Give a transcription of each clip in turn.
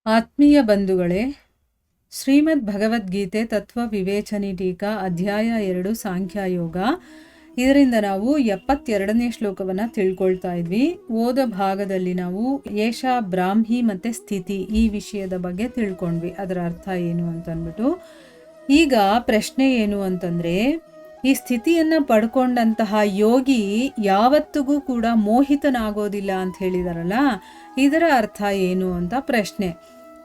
ಆತ್ಮೀಯ ಬಂಧುಗಳೇ, ಶ್ರೀಮದ್ ಭಗವದ್ಗೀತೆ ತತ್ವ ವಿವೇಚನಿ ಟೀಕಾ ಅಧ್ಯಾಯ 2 ಸಾಂಖ್ಯಯೋಗ. ಇದರಿಂದ ನಾವು 72ನೇ ಶ್ಲೋಕವನ್ನು ತಿಳ್ಕೊಳ್ತಾ ಇದ್ವಿ. ಓದ ಭಾಗದಲ್ಲಿ ನಾವು ಏಷ ಬ್ರಾಹ್ಮಿ ಮತ್ತು ಸ್ಥಿತಿ ಈ ವಿಷಯದ ಬಗ್ಗೆ ತಿಳ್ಕೊಂಡ್ವಿ, ಅದರ ಅರ್ಥ ಏನು ಅಂತಂದ್ಬಿಟ್ಟು. ಈಗ ಪ್ರಶ್ನೆ ಏನು ಅಂತಂದರೆ, ಈ ಸ್ಥಿತಿಯನ್ನು ಪಡ್ಕೊಂಡಂತಹ ಯೋಗಿ ಯಾವತ್ತಿಗೂ ಕೂಡ ಮೋಹಿತನಾಗೋದಿಲ್ಲ ಅಂತ ಹೇಳಿದಾರಲ್ಲ, ಇದರ ಅರ್ಥ ಏನು ಅಂತ ಪ್ರಶ್ನೆ.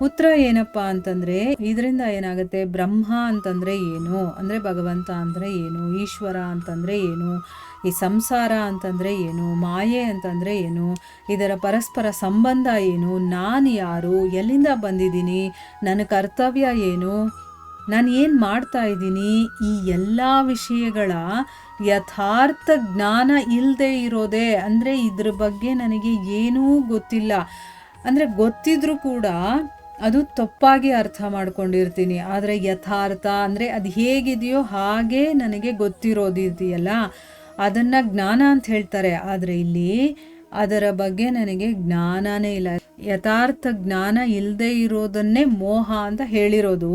ಉತ್ತರ ಏನಪ್ಪ ಅಂತಂದರೆ, ಇದರಿಂದ ಏನಾಗುತ್ತೆ, ಬ್ರಹ್ಮ ಅಂತಂದರೆ ಏನು, ಅಂದರೆ ಭಗವಂತ ಅಂದರೆ ಏನು, ಈಶ್ವರ ಅಂತಂದರೆ ಏನು, ಈ ಸಂಸಾರ ಅಂತಂದರೆ ಏನು, ಮಾಯೆ ಅಂತಂದರೆ ಏನು, ಇದರ ಪರಸ್ಪರ ಸಂಬಂಧ ಏನು, ನಾನು ಯಾರು, ಎಲ್ಲಿಂದ ಬಂದಿದ್ದೀನಿ, ನನ್ನ ಕರ್ತವ್ಯ ಏನು, ನಾನು ಏನು ಮಾಡ್ತಾ ಇದ್ದೀನಿ, ಈ ಎಲ್ಲ ವಿಷಯಗಳ ಯಥಾರ್ಥ ಜ್ಞಾನ ಇಲ್ಲದೆ ಇರೋದೇ. ಅಂದರೆ ಇದ್ರ ಬಗ್ಗೆ ನನಗೆ ಏನೂ ಗೊತ್ತಿಲ್ಲ, ಅಂದರೆ ಗೊತ್ತಿದ್ರೂ ಕೂಡ ಅದು ತಪ್ಪಾಗಿ ಅರ್ಥ ಮಾಡ್ಕೊಂಡಿರ್ತೀನಿ. ಆದರೆ ಯಥಾರ್ಥ ಅಂದರೆ ಅದು ಹೇಗಿದೆಯೋ ಹಾಗೆ ನನಗೆ ಗೊತ್ತಿರೋದಿದೆಯಲ್ಲ, ಅದನ್ನು ಜ್ಞಾನ ಅಂತ ಹೇಳ್ತಾರೆ. ಆದರೆ ಇಲ್ಲಿ ಅದರ ಬಗ್ಗೆ ನನಗೆ ಜ್ಞಾನನೇ ಇಲ್ಲ. ಯಥಾರ್ಥ ಜ್ಞಾನ ಇಲ್ಲದೆ ಇರೋದನ್ನೇ ಮೋಹ ಅಂತ ಹೇಳಿರೋದು.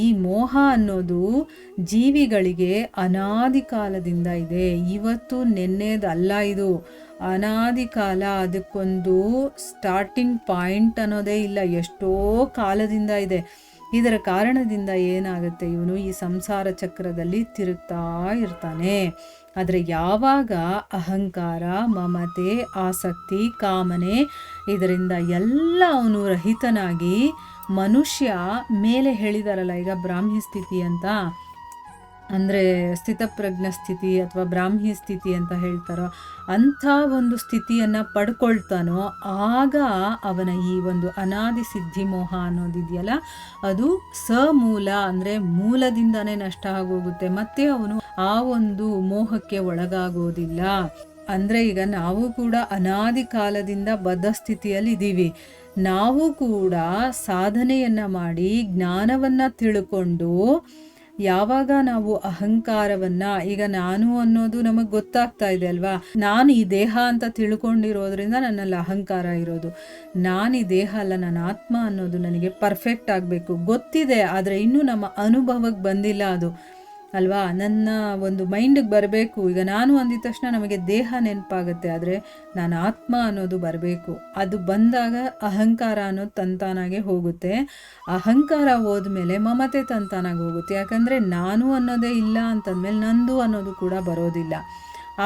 ಈ ಮೋಹ ಅನ್ನೋದು ಜೀವಿಗಳಿಗೆ ಅನಾದಿ ಕಾಲದಿಂದ ಇದೆ, ಇವತ್ತು ನೆನ್ನೆದಲ್ಲ. ಇದು ಅನಾದಿ ಕಾಲ, ಅದಕ್ಕೊಂದು ಸ್ಟಾರ್ಟಿಂಗ್ ಪಾಯಿಂಟ್ ಅನ್ನೋದೇ ಇಲ್ಲ, ಎಷ್ಟೋ ಕಾಲದಿಂದ ಇದೆ. ಇದರ ಕಾರಣದಿಂದ ಏನಾಗುತ್ತೆ, ಇವನು ಈ ಸಂಸಾರ ಚಕ್ರದಲ್ಲಿ ತಿರುಗ್ತಾ ಇರ್ತಾನೆ. ಆದರೆ ಯಾವಾಗ ಅಹಂಕಾರ, ಮಮತೆ, ಆಸಕ್ತಿ, ಕಾಮನೆ ಇದರಿಂದ ಎಲ್ಲ ಅವನು ರಹಿತನಾಗಿ ಮನುಷ್ಯ ಮೇಲೆ ಹೇಳಿದಾರಲ್ಲ ಈಗ ಬ್ರಾಹ್ಮಿ ಸ್ಥಿತಿ ಅಂತ, ಅಂದರೆ ಸ್ಥಿತಪ್ರಜ್ಞ ಸ್ಥಿತಿ ಅಥವಾ ಬ್ರಾಹ್ಮಿ ಸ್ಥಿತಿ ಅಂತ ಹೇಳ್ತಾರೋ, ಅಂಥ ಒಂದು ಸ್ಥಿತಿಯನ್ನು ಪಡ್ಕೊಳ್ತಾನೋ ಆಗ ಅವನ ಈ ಒಂದು ಅನಾದಿ ಸಿದ್ಧಿ ಮೋಹ ಅನ್ನೋದಿದೆಯಲ್ಲ, ಅದು ಸಮೂಲ, ಅಂದರೆ ಮೂಲದಿಂದನೇ ನಷ್ಟ ಆಗೋಗುತ್ತೆ. ಮತ್ತೆ ಅವನು ಆ ಒಂದು ಮೋಹಕ್ಕೆ ಒಳಗಾಗೋದಿಲ್ಲ. ಅಂದರೆ ಈಗ ನಾವು ಕೂಡ ಅನಾದಿ ಕಾಲದಿಂದ ಬದ್ಧ ಸ್ಥಿತಿಯಲ್ಲಿ ಇದ್ದೀವಿ. ನಾವು ಕೂಡ ಸಾಧನೆಯನ್ನು ಮಾಡಿ ಜ್ಞಾನವನ್ನು ತಿಳ್ಕೊಂಡು, ಯಾವಾಗ ನಾವು ಅಹಂಕಾರವನ್ನು, ಈಗ ನಾನು ಅನ್ನೋದು ನಮಗೆ ಗೊತ್ತಾಗ್ತಾ ಇದೆ ಅಲ್ವಾ, ನಾನು ಈ ದೇಹ ಅಂತ ತಿಳ್ಕೊಂಡಿರೋದ್ರಿಂದ ನನ್ನಲ್ಲಿ ಅಹಂಕಾರ ಇರೋದು. ನಾನು ಈ ದೇಹ ಅಲ್ಲ, ನನ್ನ ಆತ್ಮ ಅನ್ನೋದು ನನಗೆ ಪರ್ಫೆಕ್ಟ್ ಆಗಬೇಕು ಗೊತ್ತಿದೆ, ಆದರೆ ಇನ್ನೂ ನಮ್ಮ ಅನುಭವಕ್ಕೆ ಬಂದಿಲ್ಲ ಅದು ಅಲ್ವಾ. ನನ್ನ ಒಂದು ಮೈಂಡಿಗೆ ಬರಬೇಕು. ಈಗ ನಾನು ಅಂದಿದ ತಕ್ಷಣ ನಮಗೆ ದೇಹ ನೆನಪಾಗುತ್ತೆ, ಆದರೆ ನಾನು ಆತ್ಮ ಅನ್ನೋದು ಬರಬೇಕು. ಅದು ಬಂದಾಗ ಅಹಂಕಾರ ಅನ್ನೋದು ತಂತಾನಾಗೆ ಹೋಗುತ್ತೆ. ಅಹಂಕಾರ ಹೋದ್ಮೇಲೆ ಮಮತೆ ತಂತಾನಾಗಿ ಹೋಗುತ್ತೆ, ಯಾಕಂದರೆ ನಾನು ಅನ್ನೋದೇ ಇಲ್ಲ ಅಂತಂದಮೇಲೆ ನಂದು ಅನ್ನೋದು ಕೂಡ ಬರೋದಿಲ್ಲ.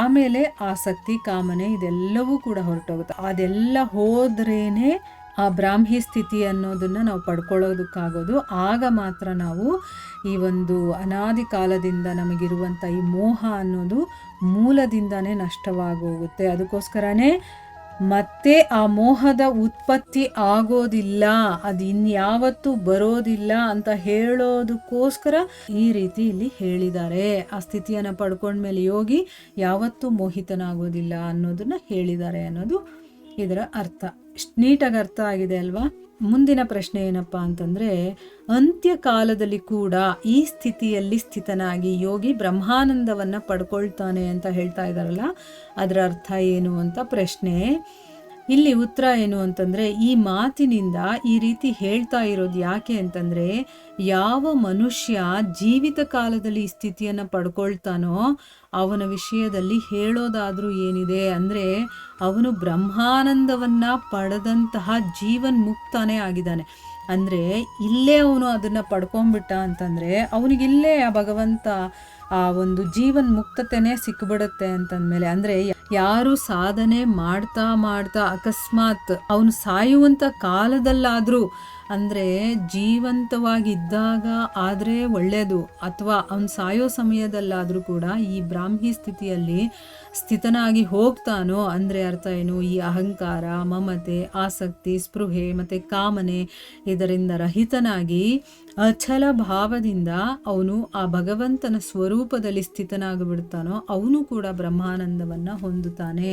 ಆಮೇಲೆ ಆಸಕ್ತಿ, ಕಾಮನೆ ಇದೆಲ್ಲವೂ ಕೂಡ ಹೊರಟೋಗುತ್ತೆ. ಅದೆಲ್ಲ ಹೋದ್ರೇನೆ ಆ ಬ್ರಾಹ್ಮಿ ಸ್ಥಿತಿ ಅನ್ನೋದನ್ನು ನಾವು ಪಡ್ಕೊಳ್ಳೋದಕ್ಕಾಗೋದು. ಆಗ ಮಾತ್ರ ನಾವು ಈ ಒಂದು ಅನಾದಿ ಕಾಲದಿಂದ ನಮಗಿರುವಂಥ ಈ ಮೋಹ ಅನ್ನೋದು ಮೂಲದಿಂದನೇ ನಷ್ಟವಾಗೋಗುತ್ತೆ. ಅದಕ್ಕೋಸ್ಕರನೇ ಮತ್ತೆ ಆ ಮೋಹದ ಉತ್ಪತ್ತಿ ಆಗೋದಿಲ್ಲ, ಅದು ಇನ್ಯಾವತ್ತೂ ಬರೋದಿಲ್ಲ ಅಂತ ಹೇಳೋದಕ್ಕೋಸ್ಕರ ಈ ರೀತಿ ಇಲ್ಲಿ ಹೇಳಿದ್ದಾರೆ. ಆ ಸ್ಥಿತಿಯನ್ನು ಪಡ್ಕೊಂಡ್ಮೇಲೆ ಯೋಗಿ ಯಾವತ್ತೂ ಮೋಹಿತನಾಗೋದಿಲ್ಲ ಅನ್ನೋದನ್ನ ಹೇಳಿದ್ದಾರೆ ಅನ್ನೋದು ಇದರ ಅರ್ಥ. ನೀಟಾಗಿ ಅರ್ಥ ಆಗಿದೆ ಅಲ್ವಾ. ಮುಂದಿನ ಪ್ರಶ್ನೆ ಏನಪ್ಪ ಅಂತಂದರೆ, ಅಂತ್ಯಕಾಲದಲ್ಲಿ ಕೂಡ ಈ ಸ್ಥಿತಿಯಲ್ಲಿ ಸ್ಥಿತನಾಗಿ ಯೋಗಿ ಬ್ರಹ್ಮಾನಂದವನ್ನು ಪಡ್ಕೊಳ್ತಾನೆ ಅಂತ ಹೇಳ್ತಾ ಇದ್ದಾರಲ್ಲ, ಅದರ ಅರ್ಥ ಏನು ಅಂತ ಪ್ರಶ್ನೆ. ಇಲ್ಲಿ ಉತ್ತರ ಏನು ಅಂತಂದರೆ, ಈ ಮಾತಿನಿಂದ ಈ ರೀತಿ ಹೇಳ್ತಾ ಇರೋದು ಯಾಕೆ ಅಂತಂದರೆ, ಯಾವ ಮನುಷ್ಯ ಜೀವಿತ ಕಾಲದಲ್ಲಿ ಈ ಸ್ಥಿತಿಯನ್ನು ಪಡ್ಕೊಳ್ತಾನೋ ಅವನ ವಿಷಯದಲ್ಲಿ ಹೇಳೋದಾದರೂ ಏನಿದೆ ಅಂದರೆ, ಅವನು ಬ್ರಹ್ಮಾನಂದವನ್ನು ಪಡೆದಂತಹ ಜೀವನ್ ಮುಕ್ತಾನೇ ಆಗಿದ್ದಾನೆ. ಅಂದರೆ ಇಲ್ಲೇ ಅವನು ಅದನ್ನು ಪಡ್ಕೊಂಡ್ಬಿಟ್ಟ ಅಂತಂದರೆ ಅವನಿಗಿಲ್ಲೇ ಆ ಭಗವಂತ ಆ ಒಂದು ಜೀವನ್ ಮುಕ್ತತೆನೇ ಸಿಕ್ಬಿಡುತ್ತೆ ಅಂತಂದಮೇಲೆ, ಅಂದರೆ ಯಾರು ಸಾಧನೆ ಮಾಡ್ತಾ ಮಾಡ್ತಾ ಅಕಸ್ಮಾತ್ ಅವನು ಸಾಯುವಂಥ ಕಾಲದಲ್ಲಾದರೂ, ಅಂದರೆ ಜೀವಂತವಾಗಿದ್ದಾಗ ಆದರೆ ಒಳ್ಳೆಯದು, ಅಥವಾ ಅವನು ಸಾಯೋ ಸಮಯದಲ್ಲಾದರೂ ಕೂಡ ಈ ಬ್ರಾಹ್ಮಿ ಸ್ಥಿತಿಯಲ್ಲಿ ಸ್ಥಿತನಾಗಿ ಹೋಗ್ತಾನೋ ಅಂದರೆ ಅರ್ಥ ಏನು, ಈ ಅಹಂಕಾರ, ಮಮತೆ, ಆಸಕ್ತಿ, ಸ್ಪೃಹೆ ಮತ್ತು ಕಾಮನೆ ಇದರಿಂದ ರಹಿತನಾಗಿ ಅಚಲ ಭಾವದಿಂದ ಅವನು ಆ ಭಗವಂತನ ಸ್ವರೂಪದಲ್ಲಿ ಸ್ಥಿತನಾಗಿಬಿಡ್ತಾನೋ ಅವನು ಕೂಡ ಬ್ರಹ್ಮಾನಂದವನ್ನು ಹೊಂದುತ್ತಾನೆ.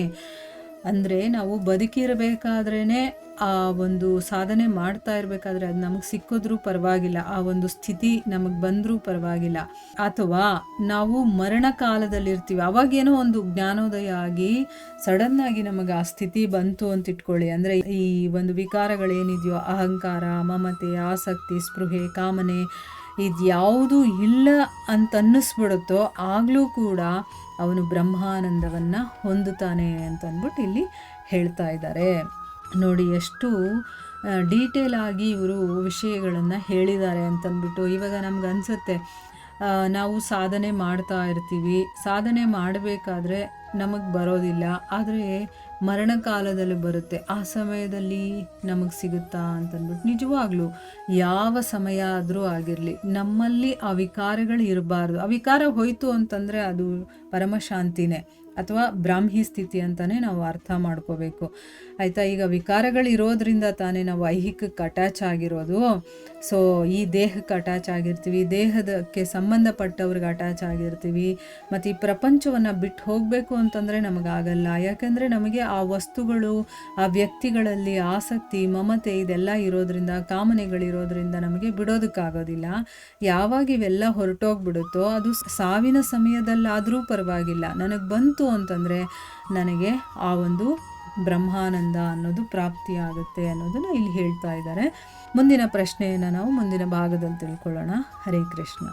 ಅಂದರೆ ನಾವು ಬದುಕಿರಬೇಕಾದ್ರೇ ಆ ಒಂದು ಸಾಧನೆ ಮಾಡ್ತಾ ಇರಬೇಕಾದ್ರೆ ಅದು ನಮಗೆ ಸಿಕ್ಕಿದ್ರೂ ಪರವಾಗಿಲ್ಲ, ಆ ಒಂದು ಸ್ಥಿತಿ ನಮಗೆ ಬಂದರೂ ಪರವಾಗಿಲ್ಲ, ಅಥವಾ ನಾವು ಮರಣ ಕಾಲದಲ್ಲಿರ್ತೀವಿ ಅವಾಗೇನೋ ಒಂದು ಜ್ಞಾನೋದಯ ಆಗಿ ಸಡನ್ನಾಗಿ ನಮಗೆ ಆ ಸ್ಥಿತಿ ಬಂತು ಅಂತ ಇಟ್ಕೊಳ್ಳಿ. ಅಂದರೆ ಈ ಒಂದು ವಿಕಾರಗಳೇನಿದೆಯೋ ಅಹಂಕಾರ, ಮಮತೆ, ಆಸಕ್ತಿ, ಸ್ಪೃಹೆ, ಕಾಮನೆ ಇದ್ಯಾವುದೂ ಇಲ್ಲ ಅಂತ ಅನ್ನಿಸ್ಬಿಡುತ್ತೋ ಆಗಲೂ ಕೂಡ ಅವನು ಬ್ರಹ್ಮಾನಂದವನ್ನು ಹೊಂದುತ್ತಾನೆ ಅಂತಂದ್ಬಿಟ್ಟು ಇಲ್ಲಿ ಹೇಳ್ತಾ ಇದ್ದಾರೆ. ನೋಡಿ ಎಷ್ಟು ಡೀಟೇಲ್ ಆಗಿ ಇವರು ವಿಷಯಗಳನ್ನು ಹೇಳಿದ್ದಾರೆ ಅಂತಂದ್ಬಿಟ್ಟು. ಇವಾಗ ನಮ್ಗೆ ಅನಿಸುತ್ತೆ ನಾವು ಸಾಧನೆ ಮಾಡ್ತಾ ಇರ್ತೀವಿ, ಸಾಧನೆ ಮಾಡಬೇಕಾದ್ರೆ ನಮಗೆ ಬರೋದಿಲ್ಲ, ಆದರೆ ಮರಣಕಾಲದಲ್ಲಿ ಬರುತ್ತೆ, ಆ ಸಮಯದಲ್ಲಿ ನಮಗೆ ಸಿಗುತ್ತಾ ಅಂತಂದ್ಬಿಟ್ಟು. ನಿಜವಾಗ್ಲೂ ಯಾವ ಸಮಯ ಆದರೂ ಆಗಿರಲಿ ನಮ್ಮಲ್ಲಿ ಆ ವಿಕಾರಗಳು ಇರಬಾರ್ದು. ಆ ವಿಕಾರ ಹೋಯಿತು ಅಂತಂದರೆ ಅದು ಪರಮಶಾಂತಿನೇ ಅಥವಾ ಬ್ರಾಹ್ಮಿ ಸ್ಥಿತಿ ಅಂತಲೇ ನಾವು ಅರ್ಥ ಮಾಡ್ಕೋಬೇಕು, ಆಯಿತಾ. ಈಗ ವಿಕಾರಗಳಿರೋದ್ರಿಂದ ತಾನೇ ನಾವು ಐಹಿಕಕ್ಕೆ ಅಟ್ಯಾಚ್ ಆಗಿರೋದು. ಸೊ ಈ ದೇಹಕ್ಕೆ ಅಟ್ಯಾಚ್ ಆಗಿರ್ತೀವಿ, ದೇಹದಕ್ಕೆ ಸಂಬಂಧಪಟ್ಟವ್ರಿಗೆ ಅಟ್ಯಾಚ್ ಆಗಿರ್ತೀವಿ, ಮತ್ತು ಈ ಪ್ರಪಂಚವನ್ನು ಬಿಟ್ಟು ಹೋಗಬೇಕು ಅಂತಂದರೆ ನಮಗಾಗಲ್ಲ. ಯಾಕಂದರೆ ನಮಗೆ ಆ ವಸ್ತುಗಳು, ಆ ವ್ಯಕ್ತಿಗಳಲ್ಲಿ ಆಸಕ್ತಿ, ಮಮತೆ ಇದೆಲ್ಲ ಇರೋದ್ರಿಂದ, ಕಾಮನೆಗಳಿರೋದ್ರಿಂದ ನಮಗೆ ಬಿಡೋದಕ್ಕಾಗೋದಿಲ್ಲ. ಯಾವಾಗ ಇವೆಲ್ಲ ಹೊರಟೋಗ್ಬಿಡುತ್ತೋ ಅದು ಸಾವಿನ ಸಮಯದಲ್ಲಾದರೂ ಪರವಾಗಿಲ್ಲ, ನನಗೆ ಬಂತು ಅಂತಂದರೆ ನನಗೆ ಆ ಒಂದು ಬ್ರಹ್ಮಾನಂದ ಅನ್ನೋದು ಪ್ರಾಪ್ತಿಯಾಗುತ್ತೆ ಅನ್ನೋದನ್ನು ಇಲ್ಲಿ ಹೇಳ್ತಾ ಇದ್ದಾರೆ. ಮುಂದಿನ ಪ್ರಶ್ನೆಯನ್ನು ನಾವು ಮುಂದಿನ ಭಾಗದಲ್ಲಿ ತಿಳ್ಕೊಳ್ಳೋಣ. ಹರೇ ಕೃಷ್ಣ.